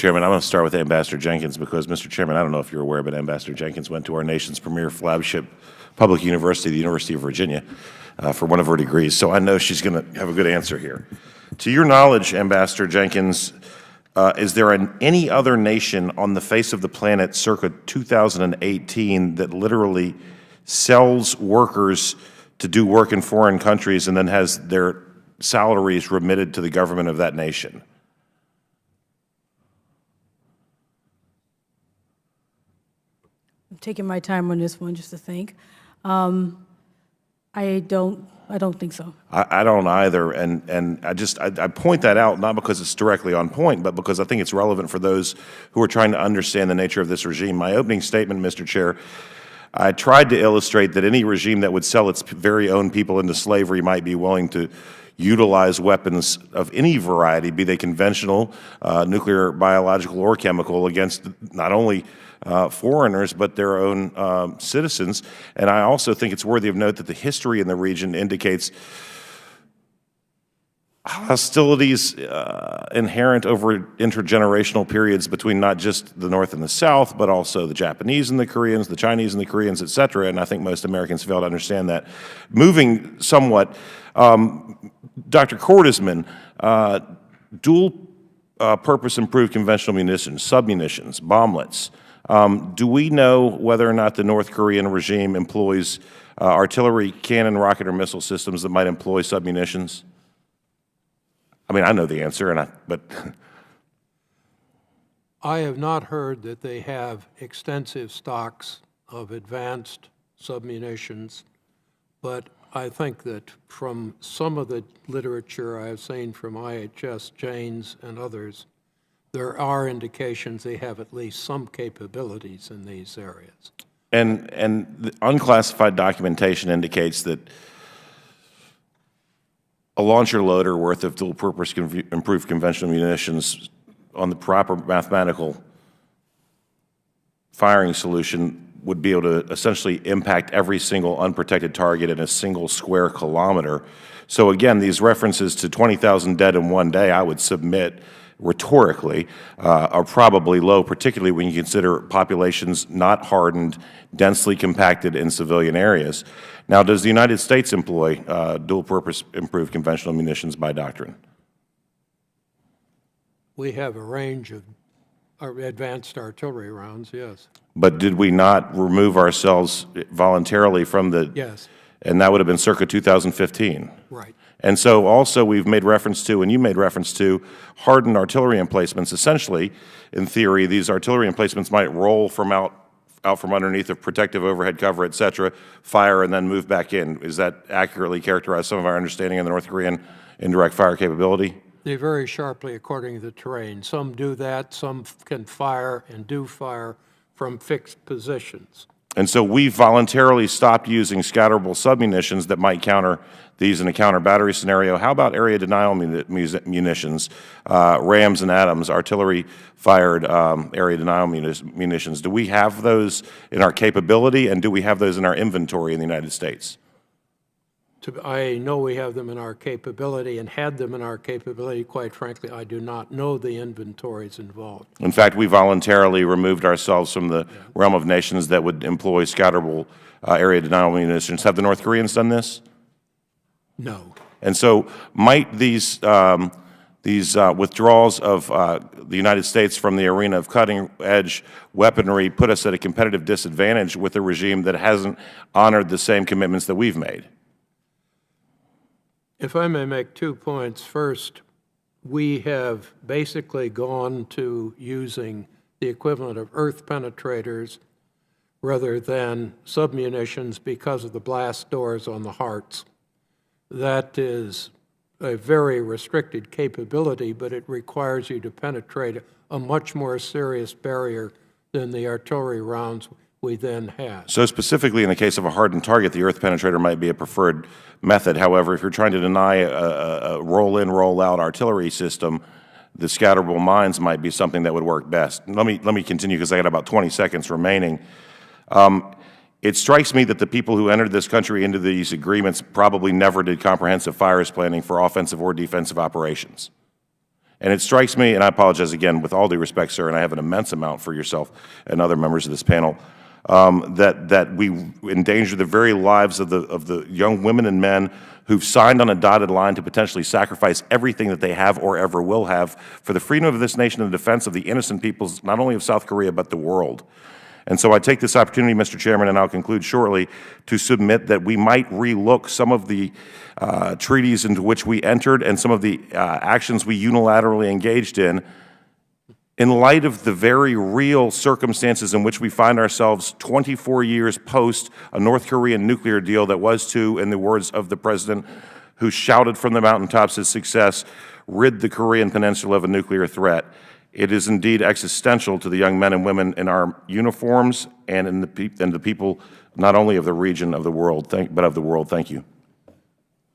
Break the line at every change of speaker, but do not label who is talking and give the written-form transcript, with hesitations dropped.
Chairman. I'm going to start with Ambassador Jenkins because, Mr. Chairman, I don't know if you're aware, but Ambassador Jenkins went to our nation's premier flagship public university, the University of Virginia, for one of her degrees. So I know she's going to have a good answer here. To your knowledge, Ambassador Jenkins, is there any other nation on the face of the planet circa 2018 that literally sells workers to do work in foreign countries and then has their salaries remitted to the government of that nation?
I'm taking my time on this one just to think. I don't think so.
I don't either, and I point that out not because it's directly on point, but because I think it's relevant for those who are trying to understand the nature of this regime. My opening statement, Mr. Chair, I tried to illustrate that any regime that would sell its very own people into slavery might be willing to utilize weapons of any variety, be they conventional, nuclear, biological, or chemical, against not only foreigners, but their own citizens. And I also think it's worthy of note that the history in the region indicates hostilities inherent over intergenerational periods between not just the North and the South, but also the Japanese and the Koreans, the Chinese and the Koreans, et cetera. And I think most Americans fail to understand that. Moving somewhat, Dr. Cordesman, dual purpose improved conventional munitions, submunitions, bomblets. Do we know whether or not the North Korean regime employs artillery, cannon, rocket, or missile systems that might employ submunitions? I mean, I know the answer, but
I have not heard that they have extensive stocks of advanced submunitions, but I think that from some of the literature I have seen from IHS, Janes, and others, there are indications they have at least some capabilities in these areas.
And the unclassified documentation indicates that a launcher loader worth of dual-purpose improved conventional munitions on the proper mathematical firing solution would be able to essentially impact every single unprotected target in a single square kilometer. So again, these references to 20,000 dead in one day, I would submit rhetorically, are probably low, particularly when you consider populations not hardened, densely compacted in civilian areas. Now, does the United States employ dual-purpose improved conventional munitions by doctrine?
We have a range of advanced artillery rounds, yes.
But did we not remove ourselves voluntarily from the...
Yes.
And that would have been circa 2015.
Right.
And so also we've made reference to, and you made reference to, hardened artillery emplacements. Essentially, in theory, these artillery emplacements might roll from out from underneath of protective overhead cover, et cetera, fire, and then move back in. Is that accurately characterized some of our understanding of the North Korean indirect fire capability?
They vary sharply according to the terrain. Some do that, some can fire and do fire from fixed positions.
And so we voluntarily stopped using scatterable submunitions that might counter these in a counter-battery scenario. How about area denial munitions, Rams and Adams, artillery-fired area denial munitions? Do we have those in our capability, and do we have those in our inventory in the United States?
I know we have them in our capability and had them in our capability. Quite frankly, I do not know the inventories involved.
In fact, we voluntarily removed ourselves from the realm of nations that would employ scatterable area denial munitions. Have the North Koreans done this?
No.
And so might these withdrawals of the United States from the arena of cutting-edge weaponry put us at a competitive disadvantage with a regime that hasn't honored the same commitments that we've made?
If I may make 2 points. First, we have basically gone to using the equivalent of earth penetrators rather than submunitions because of the blast doors on the hearts. That is a very restricted capability, but it requires you to penetrate a much more serious barrier than the artillery rounds we then had.
So specifically in the case of a hardened target, the earth penetrator might be a preferred method. However, if you're trying to deny a roll-in, roll-out artillery system, the scatterable mines might be something that would work best. Let me continue because I got about 20 seconds remaining. It strikes me that the people who entered this country into these agreements probably never did comprehensive fires planning for offensive or defensive operations. And it strikes me, and I apologize again, with all due respect, sir, and I have an immense amount for yourself and other members of this panel, that we endanger the very lives of the young women and men who've signed on a dotted line to potentially sacrifice everything that they have or ever will have for the freedom of this nation and the defense of the innocent peoples, not only of South Korea, but the world. And so I take this opportunity, Mr. Chairman, and I'll conclude shortly, to submit that we might relook some of the treaties into which we entered and some of the actions we unilaterally engaged in light of the very real circumstances in which we find ourselves 24 years post a North Korean nuclear deal that was to, in the words of the President who shouted from the mountaintops his success, rid the Korean Peninsula of a nuclear threat. It is indeed existential to the young men and women in our uniforms and in the people not only of the region of the world, but of the world. Thank you.